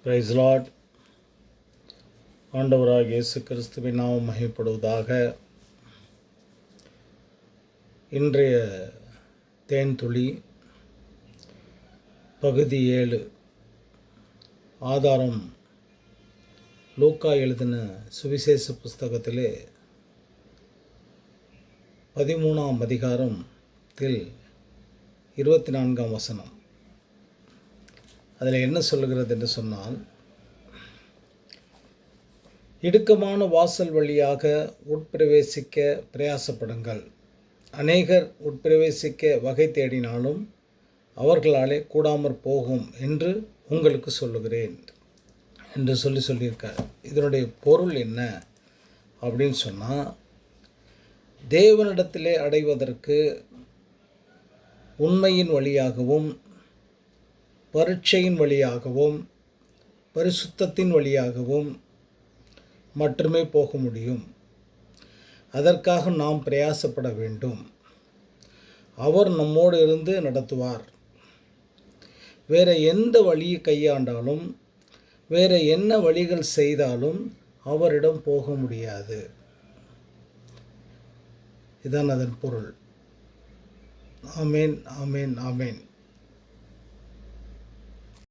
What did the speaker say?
Price Lord. ஆண்டவராக இயேசு கிறிஸ்துவின் நாமம் மகிமைப்படுவதாக. இன்றைய தேன்துளி பகுதி 7. ஆதாரம் லூக்கா எழுதின சுவிசேஷ புஸ்தகத்திலே 13ஆம் அதிகாரத்தில் 24ஆம் வசனம். அதில் என்ன சொல்லுகிறது என்று சொன்னால், இடுக்கமான வாசல் வழியாக உட்பிரவேசிக்க பிரயாசப்படுங்கள். அநேகர் உட்பிரவேசிக்க வகை தேடினாலும் அவர்களாலே கூடாமற் போகும் என்று உங்களுக்கு சொல்லுகிறேன் என்று சொல்லியிருக்கார். இதனுடைய பொருள் என்ன அப்படின்னு சொன்னால், தேவனிடத்திலே அடைவதற்கு உண்மையின் வழியாகவும் பரீட்சையின் வழியாகவும் பரிசுத்தத்தின் வழியாகவும் மட்டுமே போக முடியும். அதற்காக நாம் பிரயாசப்பட வேண்டும். அவர் நம்மோடு இருந்து நடத்துவார். வேறு எந்த வழியை கையாண்டாலும், வேறு என்ன வழிகள் செய்தாலும் அவரிடம் போக முடியாது. இதுதான் அதன் பொருள். ஆமேன், ஆமேன், ஆமேன்.